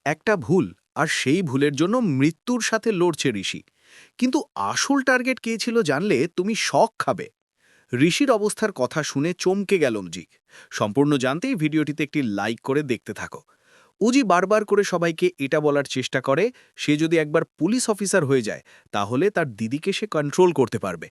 একটা ভুল আর সেই ভুলের জন্য মৃত্যুর সাথে লড়ছে ঋষি। কিন্তু আসল টার্গেট কে ছিল জানলে তুমি শক খাবে। ঋষির অবস্থার কথা শুনে চমকে গেল জিক। সম্পূর্ণ জানতেই ভিডিওটিতে একটি লাইক করে দেখতে থাকো। উজি বারবার করে সবাইকে এটা বলার চেষ্টা করে সে যদি একবার পুলিশ অফিসার হয়ে যায় তাহলে তার দিদিকে সে কন্ট্রোল করতে পারবে।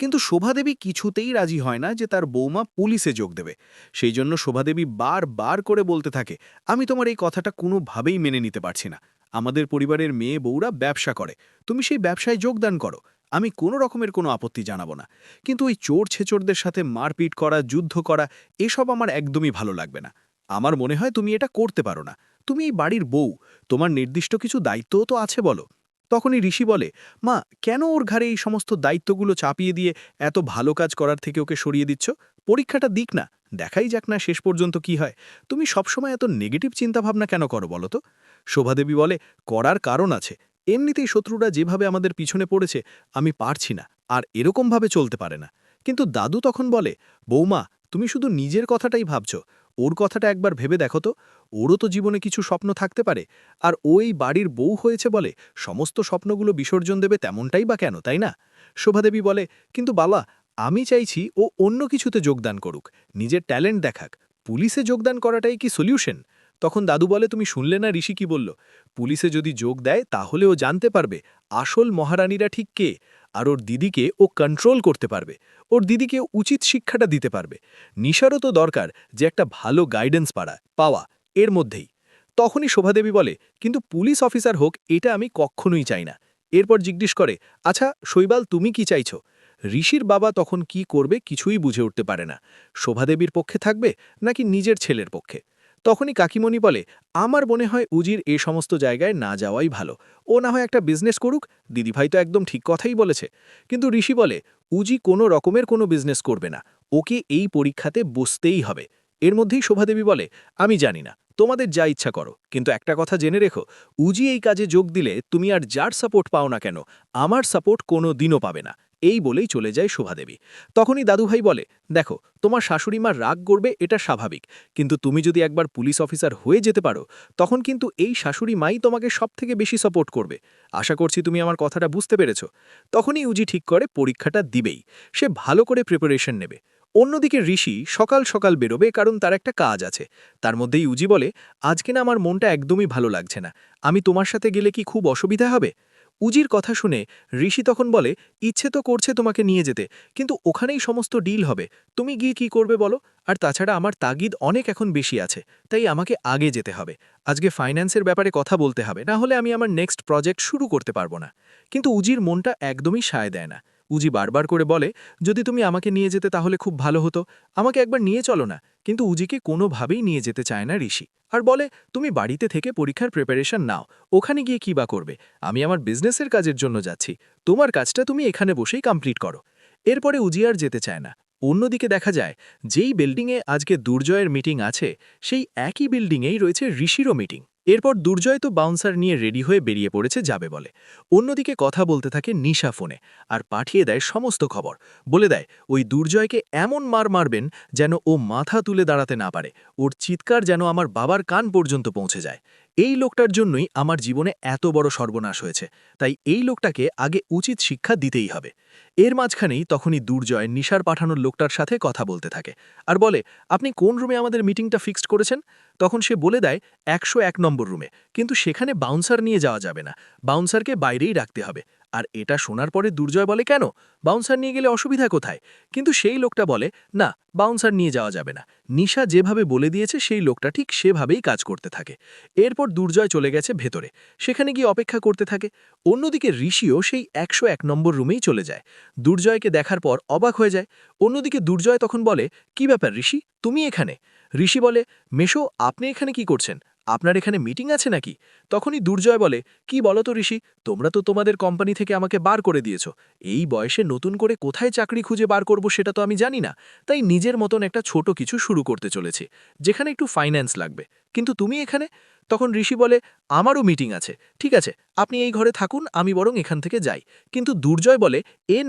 কিন্তু শোভাদেবী কিছুতেই রাজি হয় না যে তার বৌমা পুলিশে যোগ দেবে। সেই জন্য শোভাদেবী বারবার করে বলতে থাকে, আমি তোমার এই কথাটা কোনোভাবেই মেনে নিতে পারছি না। আমাদের পরিবারের মেয়ে বউরা ব্যবসা করে, তুমি সেই ব্যবসায় যোগদান করো, আমি কোনো রকমের কোনো আপত্তি জানাবো না। কিন্তু ওই চোর ছেচোরদের সাথে মারপিট করা, যুদ্ধ করা, এসব আমার একদমই ভালো লাগবে না। আমার মনে হয় তুমি এটা করতে পারো না। তুমি এই বাড়ির বউ, তোমার নির্দিষ্ট কিছু দায়িত্বও তো আছে বলো। তখনই ঋষি বলে, মা, কেন ওর ঘাড়ে এই সমস্ত দায়িত্বগুলো চাপিয়ে দিয়ে এত ভালো কাজ করার থেকে ওকে সরিয়ে দিচ্ছ? পরীক্ষাটা দিক না, দেখাই যাক না শেষ পর্যন্ত কি হয়। তুমি সবসময় এত নেগেটিভ চিন্তাভাবনা কেন করো বলো তো? শোভাদেবী বলে, করার কারণ আছে। এমনিতেই শত্রুরা যেভাবে আমাদের পিছনে পড়েছে, আমি পারছি না, আর এরকমভাবে চলতে পারে না। কিন্তু দাদু তখন বলে, বৌমা, তুমি শুধু নিজের কথাটাই ভাবছো, ওর কথাটা একবার ভেবে দেখো তো। ওরও তো জীবনে কিছু স্বপ্ন থাকতে পারে। আর ওই বাড়ির বউ হয়েছে বলে সমস্ত স্বপ্নগুলো বিসর্জন দেবে তেমনটাই বা কেন, তাই না? শোভাদেবী বলে, কিন্তু বাবা, আমি চাইছি ও অন্য কিছুতে যোগদান করুক, নিজের ট্যালেন্ট দেখাক। পুলিশে যোগদান করাটাই কি সলিউশন? তখন দাদু বলে, তুমি শুনলে না ঋষি কি বলল? পুলিশে যদি যোগ দেয় তাহলে ও জানতে পারবে আসল মহারানীরা ঠিক কে, আর ওর দিদিকে ও কন্ট্রোল করতে পারবে। ওর দিদিকে উচিত শিক্ষাটা দিতে পারবে। নিশারও তো দরকার যে একটা ভালো গাইডেন্স পাওয়া এর মধ্যেই। তখনই শোভাদেবী বলে, কিন্তু পুলিশ অফিসার হোক এটা আমি কখনোই চাই না। এরপর জিজ্ঞেস করে, আচ্ছা শৈবাল, তুমি কি চাইছো? ঋষির বাবা তখন কি করবে কিছুই বুঝে উঠতে পারে না। শোভাদেবীর পক্ষে থাকবে নাকি নিজের ছেলের পক্ষে? তখনই কাকিমণি বলে, আমার মনে হয় উজির এই সমস্ত জায়গায় না যাওয়াই ভালো। ও না হয় একটা বিজনেস করুক, দিদিভাই তো একদম ঠিক কথাই বলেছে। কিন্তু ঋষি বলে, উজি কোনো রকমের কোনো বিজনেস করবে না, ওকে এই পরীক্ষাতে বসতেই হবে। এর মধ্যেই শোভাদেবী বলে, আমি জানি না, তোমাদের যা ইচ্ছা করো, কিন্তু একটা কথা জেনে রেখো, উজি এই কাজে যোগ দিলে তুমি আর যার সাপোর্ট পাও না কেন, আমার সাপোর্ট কোনো দিনও পাবে না। এই বলেই চলে যায় শোভাদেবী। তখনই দাদুভাই বলে, দেখো, তোমার শাশুড়িমার রাগ করবে এটা স্বাভাবিক, কিন্তু তুমি যদি একবার পুলিশ অফিসার হয়ে যেতে পারো তখন কিন্তু এই শাশুড়ি মাই তোমাকে সবথেকে বেশি সাপোর্ট করবে। আশা করছি তুমি আমার কথাটা বুঝতে পেরেছ। তখনই উজি ঠিক করে পরীক্ষাটা দিবেই। সে ভালো করে প্রিপারেশন নেবে। অন্যদিকে ঋষি সকাল সকাল বেরোবে কারণ তার একটা কাজ আছে। তার মধ্যেই উজি বলে, আজকে না আমার মনটা একদমই ভালো লাগছে না, আমি তোমার সাথে গেলে কি খুব অসুবিধা হবে? উজির কথা শুনে ঋষি তখন বলে, ইচ্ছে তো করছে তোমাকে নিয়ে যেতে, কিন্তু ওখানেই সমস্ত ডিল হবে, তুমি গিয়ে কি করবে বলো? আর তাছাড়া আমার তাগিদ অনেক এখন বেশি আছে, তাই আমাকে আগে যেতে হবে। আজকে ফাইন্যান্সের ব্যাপারে কথা বলতে হবে, না হলে আমি আমার নেক্সট প্রজেক্ট শুরু করতে পারবো না। কিন্তু উজির মনটা একদমই সায় দেয় না। উজি বারবার করে বলে, যদি তুমি আমাকে নিয়ে যেতে তাহলে খুব ভালো হতো, আমাকে একবার নিয়ে চলো না। কিন্তু উজিকে কোনোভাবেই নিয়ে যেতে চায় না ঋষি, আর বলে, তুমি বাড়িতে থেকে পরীক্ষার প্রিপারেশন নাও, ওখানে গিয়ে কী বা করবে? আমি আমার বিজনেসের কাজের জন্য যাচ্ছি, তোমার কাজটা তুমি এখানে বসেই কমপ্লিট করো। এরপরে উজি আর যেতে চায় না। অন্যদিকে দেখা যায়, যেই বিল্ডিংয়ে আজকে দুর্জয়ের মিটিং আছে, সেই একই বিল্ডিংয়েই রয়েছে ঋষিরও মিটিং। এরপর দুর্জয় তো বাউন্সার নিয়ে রেডি হয়ে বেরিয়ে পড়েছে যাবে বলে। অন্যদিকে কথা বলতে থাকে নিশা ফোনে, আর পাঠিয়ে দেয় সমস্ত খবর। বলে দেয়, ওই দুর্জয়কে এমন মারবেন যেন ও মাথা তুলে দাঁড়াতে না পারে, ওর চিৎকার যেন আমার বাবার কান পর্যন্ত পৌঁছে যায়। এই লোকটার জন্যই আমার জীবনে এত বড় সর্বনাশ হয়েছে, তাই এই লোকটাকে আগে উচিত শিক্ষা দিতেই হবে। এর মাঝখানেই তখনই দুর্জয় নিশার পাঠানোর লোকটার সাথে কথা বলতে থাকে, আর বলে, আপনি কোন রুমে আমাদের মিটিংটা ফিক্সড করেছেন? তখন সে বলে দেয়, ১০১ নম্বর রুমে, কিন্তু সেখানে বাউন্সার নিয়ে যাওয়া যাবে না, বাউন্সারকে বাইরেই রাখতে হবে। আর এটা শোনার পরে দুর্জয় বলে, কেন, বাউন্সার নিয়ে গেলে অসুবিধা কোথায়? কিন্তু সেই লোকটা বলে, না, বাউন্সার নিয়ে যাওয়া যাবে না। নিশা যেভাবে বলে দিয়েছে সেই লোকটা ঠিক সেভাবেই কাজ করতে থাকে। এরপর দুর্জয় চলে গেছে ভেতরে, সেখানে গিয়ে অপেক্ষা করতে থাকে। অন্যদিকে ঋষিও সেই ১০১ নম্বর রুমেই চলে যায়। দুর্জয়কে দেখার পর অবাক হয়ে যায়। অন্যদিকে দুর্জয় তখন বলে, কি ব্যাপার ঋষি, তুমি এখানে? ঋষি বলে, মেশো, আপনি এখানে কি করছেন? আপনার এখানে মিটিং আছে নাকি? তখনই দুর্জয় বলে, কি বলো তো ঋষি, তোমরা তো তোমাদের কোম্পানি থেকে আমাকে বার করে দিয়েছো। এই বয়সে নতুন করে কোথায় চাকরি খুঁজে বার করব সেটা তো আমি জানি না, তাই নিজের মতন একটা ছোট কিছু শুরু করতে চলেছি, যেখানে একটু ফাইন্যান্স লাগবে। কিন্তু তুমি এখানে? তখন ঋষি বলে, আমারও মিটিং আছে, ঠিক আছে, আপনি এই ঘরে থাকুন, আমি বরং এখান থেকে যাই। কিন্তু দুর্জয় বলে,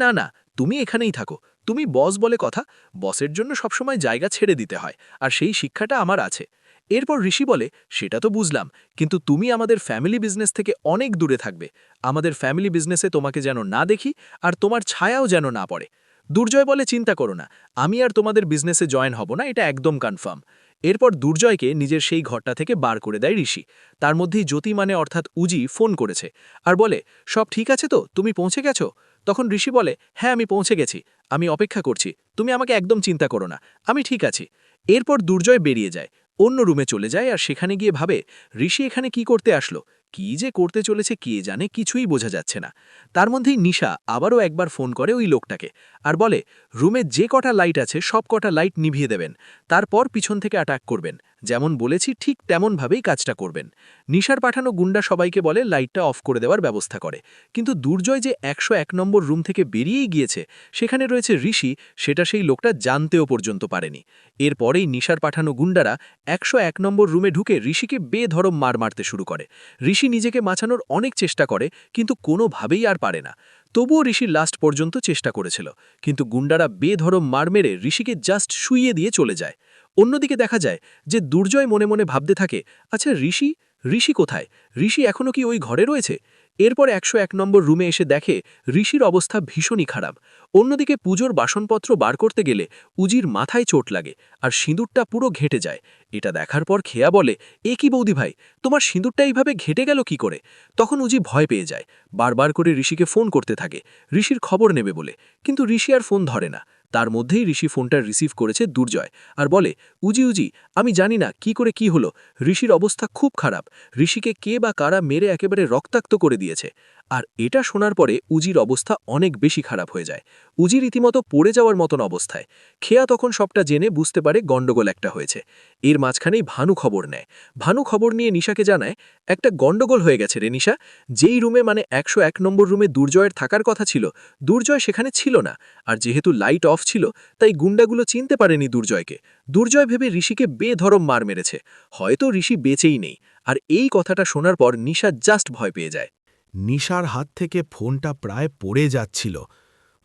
না না, তুমি এখানেই থাকো, তুমি বস বলে কথা, বসের জন্য সবসময় জায়গা ছেড়ে দিতে হয়, আর সেই শিক্ষাটা আমার আছে। এরপর ঋষি বলে, সেটা তো বুঝলাম, কিন্তু তুমি আমাদের ফ্যামিলি বিজনেস থেকে অনেক দূরে থাকবে। আমাদের ফ্যামিলি বিজনেসে তোমাকে যেন না দেখি, আর তোমার ছায়াও যেন না পড়ে। দুর্জয় বলে, চিন্তা করো না, আমি আর তোমাদের বিজনেসে জয়েন হব না, এটা একদম কনফার্ম। এরপর দুর্জয়কে নিজের সেই ঘরটা থেকে বার করে দেয় ঋষি। তার মধ্যেই জ্যোতি মানে অর্থাৎ উজি ফোন করেছে আর বলে, সব ঠিক আছে তো, তুমি পৌঁছে গেছো? তখন ঋষি বলে, হ্যাঁ আমি পৌঁছে গেছি, আমি অপেক্ষা করছি, তুমি আমাকে একদম চিন্তা করো না, আমি ঠিক আছি। এরপর দুর্জয় বেরিয়ে যায়, অন্য রুমে চলে যায়, আর সেখানে গিয়ে ভাবে ঋষি এখানে কি করতে আসলো, কি যে করতে চলেছে কে জানে, কিছুই বোঝা যাচ্ছে না। তার মধ্যেই নিশা আবারও একবার ফোন করে ওই লোকটাকে আর বলে, রুমে যে কটা লাইট আছে সব কটা লাইট নিভিয়ে দেবেন, তারপর পিছন থেকে অ্যাটাক করবেন, যেমন বলেছি ঠিক তেমনভাবেই কাজটা করবেন। নিশার পাঠানো গুন্ডা সবাইকে বলে লাইটটা অফ করে দেওয়ার ব্যবস্থা করে, কিন্তু দুর্জয় যে 101 নম্বর রুম থেকে বেরিয়েই গিয়েছে, সেখানে রয়েছে ঋষি, সেটা সেই লোকটা জানতেও পর্যন্ত পারেনি। এরপরেই নিশার পাঠানো গুন্ডারা 101 নম্বর রুমে ঢুকে ঋষিকে বেধরম মার মারতে শুরু করে। ঋষি নিজেকে বাঁচানোর অনেক চেষ্টা করে, কিন্তু কোনোভাবেই আর পারে না। তবুও ঋষি লাস্ট পর্যন্ত চেষ্টা করেছিল, কিন্তু গুন্ডারা বেধরম মার মেরে ঋষিকে জাস্ট শুইয়ে দিয়ে চলে যায়। অন্যদিকে দেখা যায় যে দুর্জয় মনে মনে ভাবতে থাকে, আচ্ছা ঋষি ঋষি কোথায়, ঋষি এখনও কি ওই ঘরে রয়েছে? এরপর 101 নম্বর রুমে এসে দেখে ঋষির অবস্থা ভীষণই খারাপ। অন্যদিকে পুজোর বাসনপত্র বার করতে গেলে উজির মাথায় চোট লাগে আর সিঁদুরটা পুরো ঘেঁটে যায়। এটা দেখার পর খেয়া বলে, এ কি বৌদি ভাই, তোমার সিঁদুরটা এইভাবে ঘেঁটে গেল কি করে? তখন উজি ভয় পেয়ে যায়, বারবার করে ঋষিকে ফোন করতে থাকে ঋষির খবর নেবে বলে, কিন্তু ঋষি আর ফোন ধরে না। তার মধ্যেই ঋষি ফোনটা রিসিভ করেছে দুর্জয় আর বলে, উজি উজি, আমি জানি না কি করে কি হলো, ঋষির অবস্থা খুব খারাপ, ঋষিকে কে বা কারা মেরে একেবারে রক্তাক্ত করে দিয়েছে। আর এটা শোনার পরে উজির অবস্থা অনেক বেশি খারাপ হয়ে যায়। উজি রীতিমতো পড়ে যাওয়ার মতন অবস্থায়। খেয়া তখন সবটা জেনে বুঝতে পারে গন্ডগোল একটা হয়েছে। এর মাঝখানেই ভানু খবর নেয়। ভানু খবর নিয়ে নিশাকে জানায়, একটা গন্ডগোল হয়ে গেছে রে নিশা, যেই রুমে মানে 101 নম্বর রুমে দুর্জয়ের থাকার কথা ছিল, দুর্জয় সেখানে ছিল না। আর যেহেতু লাইট অফ ছিল, তাই গুন্ডাগুলো চিনতে পারেনি দুর্জয়কে। দুর্জয় ভেবে ঋষিকে বেধরম মার মেরেছে, হয়তো ঋষি বেঁচেই নেই। আর এই কথাটা শোনার পর নিশা জাস্ট ভয় পেয়ে যায়। নিশার হাত থেকে ফোনটা প্রায় পড়ে যাচ্ছিল।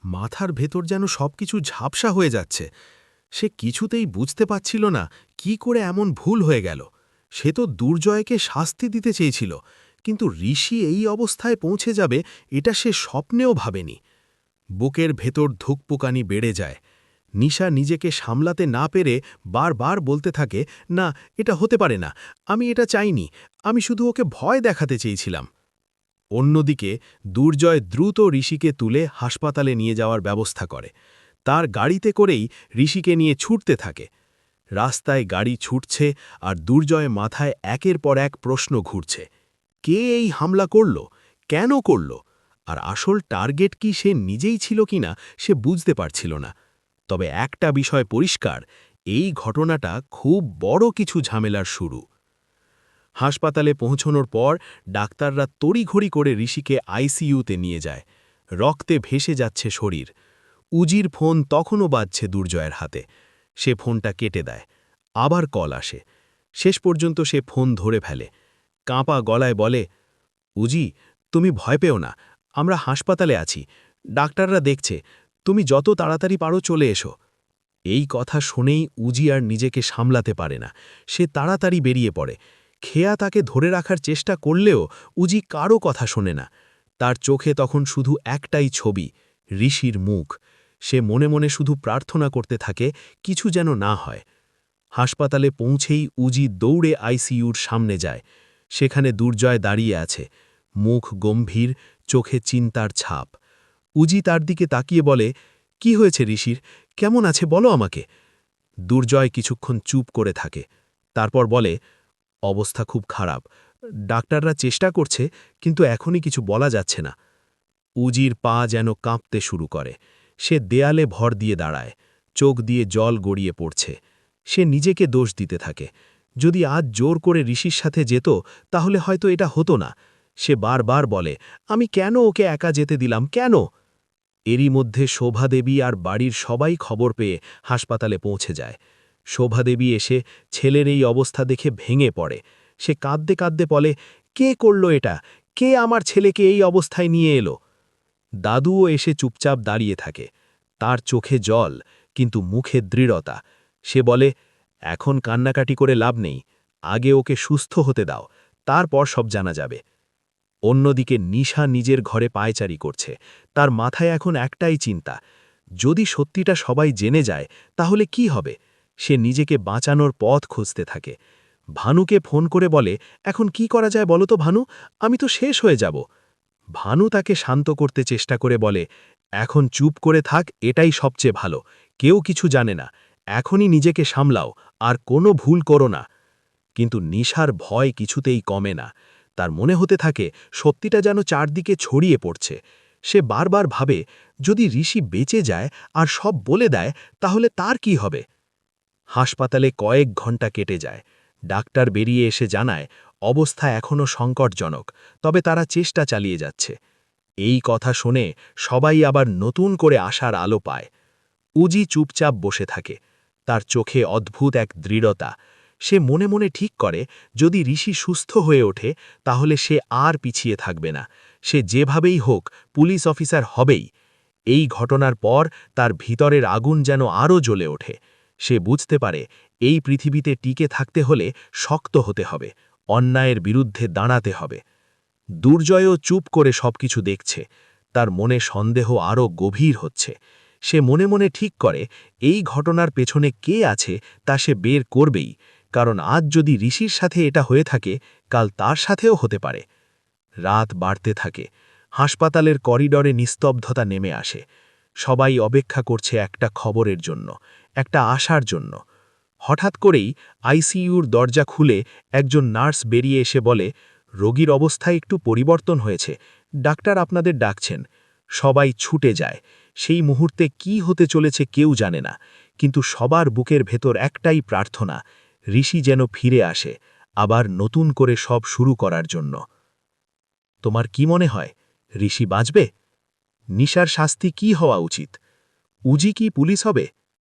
মাথার ভেতর যেন সবকিছু ঝাপসা হয়ে যাচ্ছে। সে কিছুতেই বুঝতে পারছিল না কি করে এমন ভুল হয়ে গেল। সে তো দুর্জয়কে শাস্তি দিতে চেয়েছিল, কিন্তু ঋষি এই অবস্থায় পৌঁছে যাবে এটা সে স্বপ্নেও ভাবেনি। বুকের ভেতর ধুকপুকানি বেড়ে যায়। নিশা নিজেকে সামলাতে না পেরে বারবার বলতে থাকে, না, এটা হতে পারে না, আমি এটা চাইনি, আমি শুধু ওকে ভয় দেখাতে চেয়েছিলাম। অন্যদিকে দুর্জয় দ্রুত ঋষিকে তুলে হাসপাতালে নিয়ে যাওয়ার ব্যবস্থা করে। তার গাড়িতে করেই ঋষিকে নিয়ে ছুটতে থাকে। রাস্তায় গাড়ি ছুটছে আর দুর্জয় মাথায় একের পর এক প্রশ্ন ঘুরছে। কে এই হামলা করল, কেন করল, আর আসল টার্গেট কি সে নিজেই ছিল কিনা সে বুঝতে পারছিল না। তবে একটা বিষয় পরিষ্কার, এই ঘটনাটা খুব বড় কিছু ঝামেলার শুরু। হাসপাতালে পৌঁছনোর পর ডাক্তাররা তড়িঘড়ি করে ঋষিকে আইসিইউতে নিয়ে যায়। রক্তে ভেসে যাচ্ছে শরীর। উজির ফোন তখনও বাজছে দুর্জয়ের হাতে। সে ফোনটা কেটে দেয়। আবার কল আসে। শেষ পর্যন্ত সে ফোন ধরে ফেলে। কাঁপা গলায় বলে, উজি, তুমি ভয় পেও না, আমরা হাসপাতালে আছি, ডাক্তাররা দেখছে, তুমি যত তাড়াতাড়ি পারো চলে এসো। এই কথা শুনেই উজি আর নিজেকে সামলাতে পারে না। সে তাড়াতাড়ি বেরিয়ে পড়ে। খেয়া তাকে ধরে রাখার চেষ্টা করলেও উজি কারও কথা শোনে না। তার চোখে তখন শুধু একটাই ছবি, ঋষির মুখ। সে মনে মনে শুধু প্রার্থনা করতে থাকে কিছু যেন না হয়। হাসপাতালে পৌঁছেই উজি দৌড়ে আইসিইউর সামনে যায়। সেখানে দুর্জয় দাঁড়িয়ে আছে, মুখ গম্ভীর, চোখে চিন্তার ছাপ। উজি তার দিকে তাকিয়ে বলে, কি হয়েছে ঋষির, কেমন আছে বলো আমাকে। দুর্জয় কিছুক্ষণ চুপ করে থাকে, তারপর বলে, অবস্থা খুব খারাপ, ডাক্তাররা চেষ্টা করছে, কিন্তু এখনই কিছু বলা যাচ্ছে না। উজির পা যেন কাঁপতে শুরু করে। সে দেয়ালে ভর দিয়ে দাঁড়ায়, চোখ দিয়ে জল গড়িয়ে পড়ছে। সে নিজেকে দোষ দিতে থাকে, যদি আজ জোর করে ঋষির সাথে যেত তাহলে হয়তো এটা হতো না। সে বারবার বলে, আমি কেন ওকে একা যেতে দিলাম, কেন? এরই মধ্যে শোভাদেবী আর বাড়ির সবাই খবর পেয়ে হাসপাতালে পৌঁছে যায়। শোভাদেবী এসে ছেলের এই অবস্থা দেখে ভেঙে পড়ে। সে কাঁদতে কাঁদতে বলে, কে করল এটা, কে আমার ছেলেকে এই অবস্থায় নিয়ে এলো? দাদুও এসে চুপচাপ দাঁড়িয়ে থাকে। তার চোখে জল, কিন্তু মুখে দৃঢ়তা। সে বলে, এখন কান্নাকাটি করে লাভ নেই, আগে ওকে সুস্থ হতে দাও, তারপর সব জানা যাবে। অন্যদিকে নিশা নিজের ঘরে পায়চারি করছে। তার মাথায় এখন একটাই চিন্তা, যদি সত্যিটা সবাই জেনে যায় তাহলে কি হবে। সে নিজেকে বাঁচানোর পথ খুঁজতে থাকে। ভানুকে ফোন করে বলে, এখন কি করা যায় বলো তো ভানু, আমি তো শেষ হয়ে যাব। ভানু তাকে শান্ত করতে চেষ্টা করে বলে, এখন চুপ করে থাক, এটাই সবচেয়ে ভালো। কেউ কিছু জানে না, এখনই নিজেকে সামলাও, আর কোনো ভুল করো না। কিন্তু নিশার ভয় কিছুতেই কমে না। তার মনে হতে থাকে সত্যিটা যেন চারদিকে ছড়িয়ে পড়ছে। সে বারবার ভাবে, যদি ঋষি বেঁচে যায় আর সব বলে দেয় তাহলে তার কি হবে। হাসপাতালে কয়েক ঘন্টা কেটে যায়। ডাক্তার বেরিয়ে এসে জানায় অবস্থা এখনও সংকটজনক, তবে তারা চেষ্টা চালিয়ে যাচ্ছে। এই কথা শুনে সবাই আবার নতুন করে আশার আলো পায়। উজি চুপচাপ বসে থাকে। তার চোখে অদ্ভুত এক দৃঢ়তা। সে মনে মনে ঠিক করে, যদি ঋষি সুস্থ হয়ে ওঠে তাহলে সে আর পিছিয়ে থাকবে না। সে যেভাবেই হোক পুলিশ অফিসার হবেই। এই ঘটনার পর তার ভিতরের আগুন যেন আরও জ্বলে ওঠে। সে বুঝতে পারে, এই পৃথিবীতে টিকে থাকতে হলে শক্ত হতে হবে, অন্যায়ের বিরুদ্ধে দাঁড়াতে হবে। দুর্জয়ও চুপ করে সবকিছু দেখছে। তার মনে সন্দেহ আরও গভীর হচ্ছে। সে মনে মনে ঠিক করে, এই ঘটনার পেছনে কে আছে তা সে বের করবেই, কারণ আজ যদি ঋষির সাথে এটা হয়ে থাকে, কাল তার সাথেও হতে পারে। রাত বাড়তে থাকে। হাসপাতালের করিডরে নিস্তব্ধতা নেমে আসে। সবাই অপেক্ষা করছে একটা খবরের জন্য, একটা আশার জন্য। হঠাৎ করেই আইসিইউর দরজা খুলে একজন নার্স বেরিয়ে এসে বলে, রোগীর অবস্থায় একটু পরিবর্তন হয়েছে, ডাক্তার আপনাদের ডাকছেন। সবাই ছুটে যায়। সেই মুহূর্তে কি হতে চলেছে কেউ জানে না, কিন্তু সবার বুকের ভেতর একটাই প্রার্থনা, ঋষি যেন ফিরে আসে, আবার নতুন করে সব শুরু করার জন্য। তোমার কি মনে হয়, ঋষি বাঁচবে? নিশার শাস্তি কি হওয়া উচিত? উজি কি পুলিশ হবে?